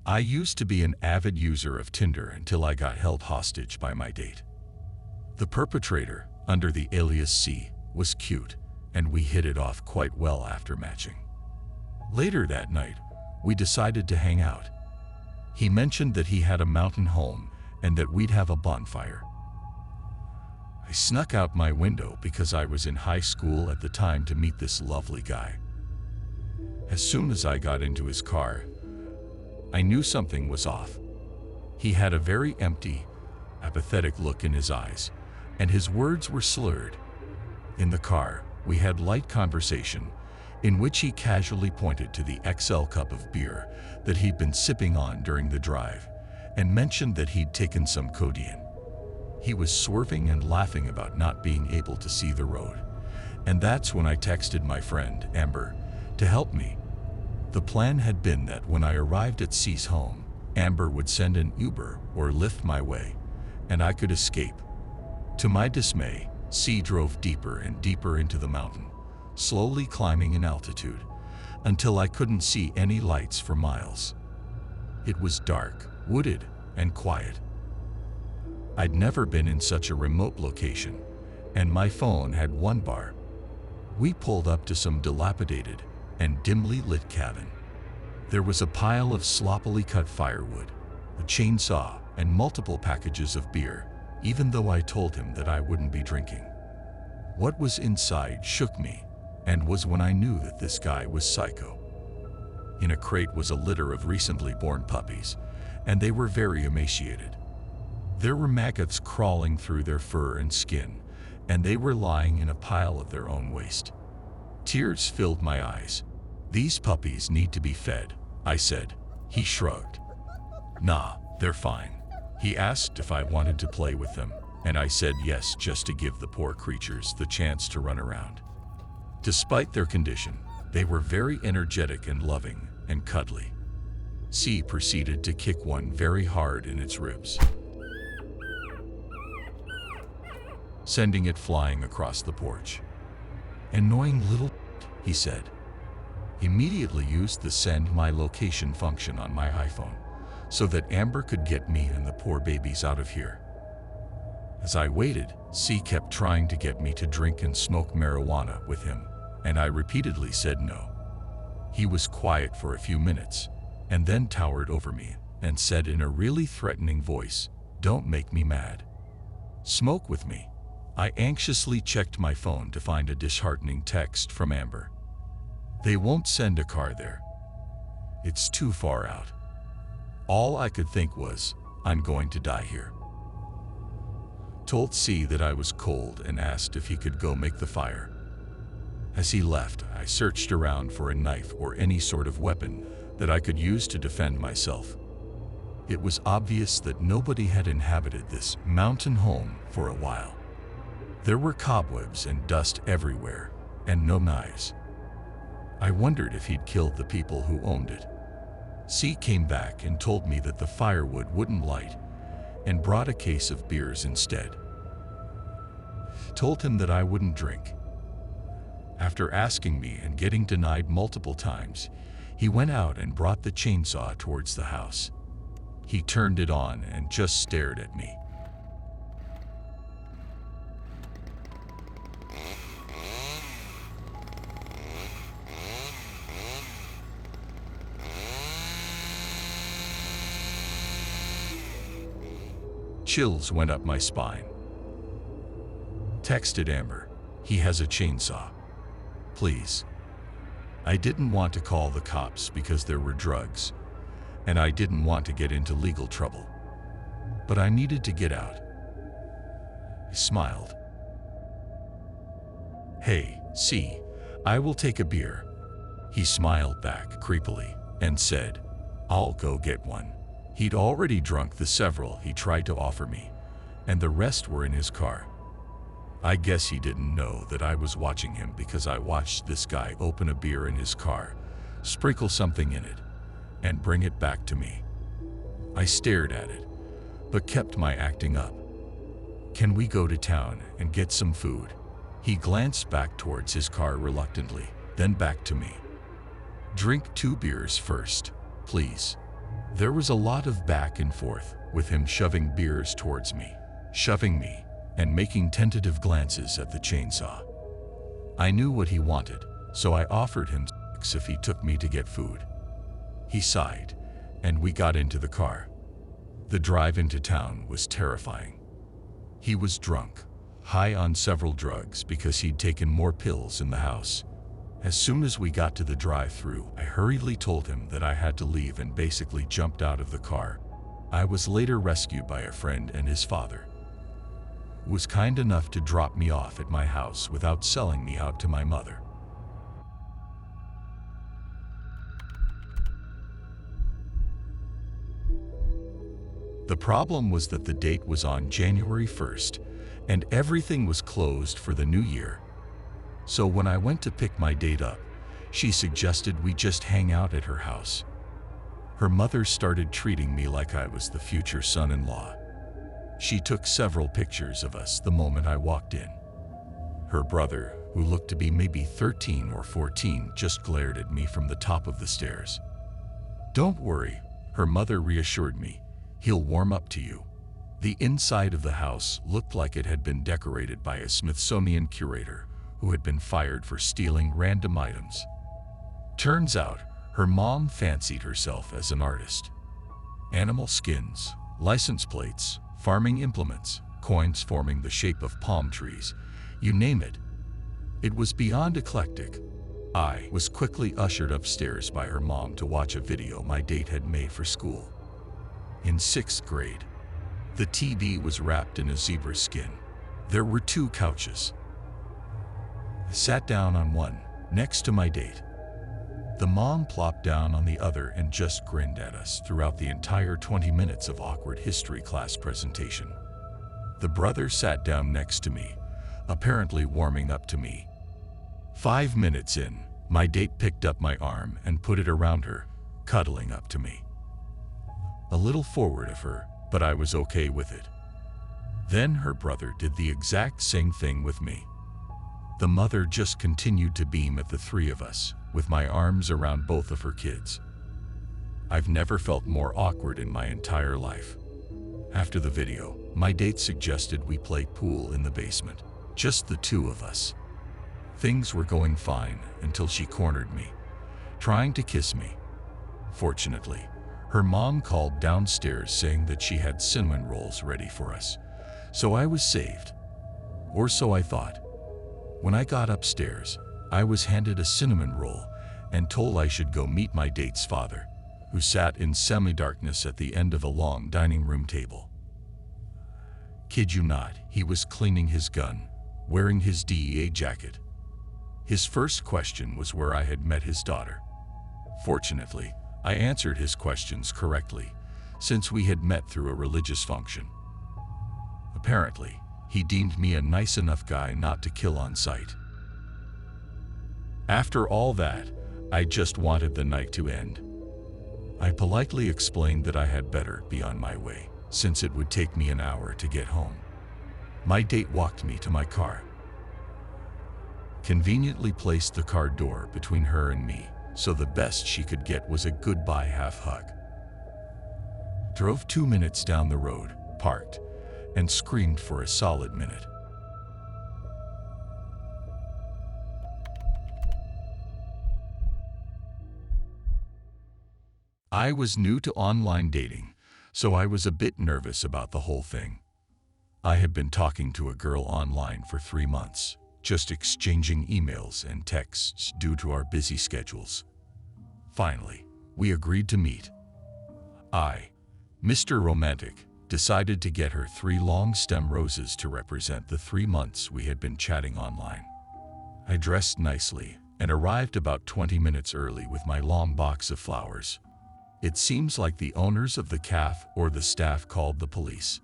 I used to be an avid user of Tinder until I got held hostage by my date. The perpetrator, under the alias C, was cute, and we hit it off quite well after matching. Later that night, we decided to hang out. He mentioned that he had a mountain home and that we'd have a bonfire. I snuck out my window because I was in high school at the time to meet this lovely guy. As soon as I got into his car, I knew something was off. He had a very empty, apathetic look in his eyes, and his words were slurred. In the car, we had light conversation, in which he casually pointed to the XL cup of beer that he'd been sipping on during the drive, and mentioned that he'd taken some codeine. He was swerving and laughing about not being able to see the road, and that's when I texted my friend, Amber, to help me. The plan had been that when I arrived at C's home, Amber would send an Uber or Lyft my way, and I could escape. To my dismay, C drove deeper and deeper into the mountain, slowly climbing in altitude, until I couldn't see any lights for miles. It was dark, wooded, and quiet. I'd never been in such a remote location, and my phone had one bar. We pulled up to some dilapidated and dimly lit cabin. There was a pile of sloppily cut firewood, a chainsaw, and multiple packages of beer, even though I told him that I wouldn't be drinking. What was inside shook me, and was when I knew that this guy was psycho. In a crate was a litter of recently born puppies, and they were very emaciated. There were maggots crawling through their fur and skin, and they were lying in a pile of their own waste. Tears filled my eyes. "These puppies need to be fed," I said. He shrugged. "Nah, they're fine." He asked if I wanted to play with them, and I said yes, just to give the poor creatures the chance to run around. Despite their condition, they were very energetic and loving and cuddly. C proceeded to kick one very hard in its ribs, sending it flying across the porch. "Annoying little," he said. Immediately used the send my location function on my iPhone, so that Amber could get me and the poor babies out of here. As I waited, C kept trying to get me to drink and smoke marijuana with him, and I repeatedly said no. He was quiet for a few minutes, and then towered over me and said in a really threatening voice, "Don't make me mad. Smoke with me." I anxiously checked my phone to find a disheartening text from Amber. "They won't send a car there. It's too far out." All I could think was, "I'm going to die here." Told C that I was cold and asked if he could go make the fire. As he left, I searched around for a knife or any sort of weapon that I could use to defend myself. It was obvious that nobody had inhabited this mountain home for a while. There were cobwebs and dust everywhere, and no knives. I wondered if he'd killed the people who owned it. C came back and told me that the firewood wouldn't light, and brought a case of beers instead. Told him that I wouldn't drink. After asking me and getting denied multiple times, he went out and brought the chainsaw towards the house. He turned it on and just stared at me. Chills went up my spine. Texted Amber, "He has a chainsaw. Please." I didn't want to call the cops because there were drugs, and I didn't want to get into legal trouble. But I needed to get out. I smiled. "Hey, C, I will take a beer." He smiled back creepily and said, "I'll go get one." He'd already drunk the several he tried to offer me, and the rest were in his car. I guess he didn't know that I was watching him because I watched this guy open a beer in his car, sprinkle something in it, and bring it back to me. I stared at it, but kept my acting up. "Can we go to town and get some food?" He glanced back towards his car reluctantly, then back to me. "Drink 2 beers first, please." There was a lot of back and forth, with him shoving beers towards me, shoving me, and making tentative glances at the chainsaw. I knew what he wanted, so I offered him sex if he took me to get food. He sighed, and we got into the car. The drive into town was terrifying. He was drunk, high on several drugs because he'd taken more pills in the house. As soon as we got to the drive-thru, I hurriedly told him that I had to leave and basically jumped out of the car. I was later rescued by a friend and his father, who was kind enough to drop me off at my house without selling me out to my mother. The problem was that the date was on January 1st, and everything was closed for the new year. So when I went to pick my date up, she suggested we just hang out at her house. Her mother started treating me like I was the future son-in-law. She took several pictures of us the moment I walked in. Her brother, who looked to be maybe 13 or 14, just glared at me from the top of the stairs. "Don't worry," her mother reassured me. "He'll warm up to you." The inside of the house looked like it had been decorated by a Smithsonian curator who had been fired for stealing random items. Turns out, her mom fancied herself as an artist. Animal skins, license plates, farming implements, coins forming the shape of palm trees, you name it. It was beyond eclectic. I was quickly ushered upstairs by her mom to watch a video my date had made for school. In 6th grade, the TV was wrapped in a zebra skin. There were 2 couches. I sat down on one, next to my date. The mom plopped down on the other and just grinned at us throughout the entire 20 minutes of awkward history class presentation. The brother sat down next to me, apparently warming up to me. 5 minutes in, my date picked up my arm and put it around her, cuddling up to me. A little forward of her, but I was okay with it. Then her brother did the exact same thing with me. The mother just continued to beam at the 3 of us, with my arms around both of her kids. I've never felt more awkward in my entire life. After the video, my date suggested we play pool in the basement, just the 2 of us. Things were going fine until she cornered me, trying to kiss me. Fortunately, her mom called downstairs saying that she had cinnamon rolls ready for us, so I was saved. Or so I thought. When I got upstairs, I was handed a cinnamon roll and told I should go meet my date's father, who sat in semi-darkness at the end of a long dining room table. Kid you not, he was cleaning his gun, wearing his DEA jacket. His first question was where I had met his daughter. Fortunately, I answered his questions correctly, since we had met through a religious function. Apparently, he deemed me a nice enough guy not to kill on sight. After all that, I just wanted the night to end. I politely explained that I had better be on my way, since it would take me an hour to get home. My date walked me to my car, conveniently placed the car door between her and me, so the best she could get was a goodbye half hug. Drove 2 minutes down the road, parked, and screamed for a solid minute. I was new to online dating, so I was a bit nervous about the whole thing. I had been talking to a girl online for 3 months, just exchanging emails and texts due to our busy schedules. Finally, we agreed to meet. I, Mr. Romantic, decided to get her 3 long stem roses to represent the 3 months we had been chatting online. I dressed nicely and arrived about 20 minutes early with my long box of flowers. It seems like the owners of the cafe or the staff called the police.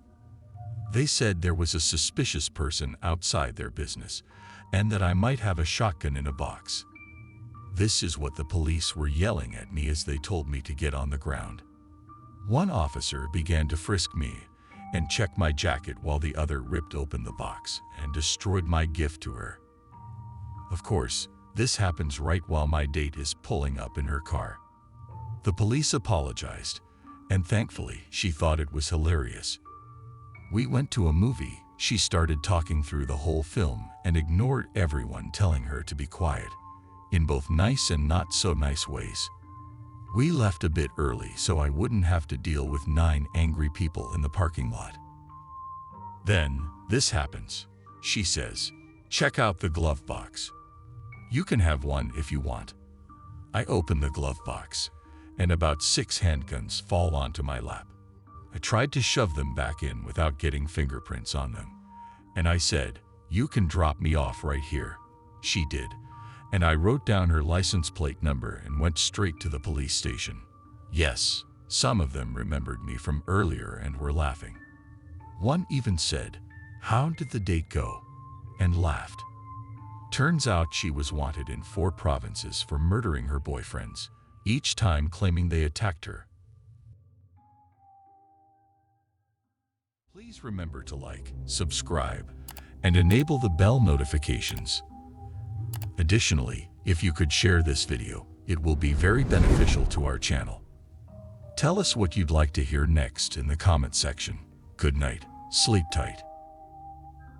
They said there was a suspicious person outside their business and that I might have a shotgun in a box. This is what the police were yelling at me as they told me to get on the ground. One officer began to frisk me and check my jacket while the other ripped open the box and destroyed my gift to her. Of course, this happens right while my date is pulling up in her car. The police apologized, And thankfully, she thought it was hilarious. We went to a movie. She started talking through the whole film and ignored everyone telling her to be quiet, in both nice and not so nice ways. We left a bit early so I wouldn't have to deal with 9 angry people in the parking lot. Then, this happens. She says, "Check out the glove box. You can have one if you want." I open the glove box, and about 6 handguns fall onto my lap. I tried to shove them back in without getting fingerprints on them, and I said, "You can drop me off right here." She did, and I wrote down her license plate number and went straight to the police station. Yes, some of them remembered me from earlier and were laughing. One even said, "How did the date go?" and laughed. Turns out she was wanted in 4 provinces for murdering her boyfriends, each time claiming they attacked her. Please remember to like, subscribe, and enable the bell notifications. Additionally, if you could share this video, it will be very beneficial to our channel. Tell us what you'd like to hear next in the comment section. Good night, sleep tight.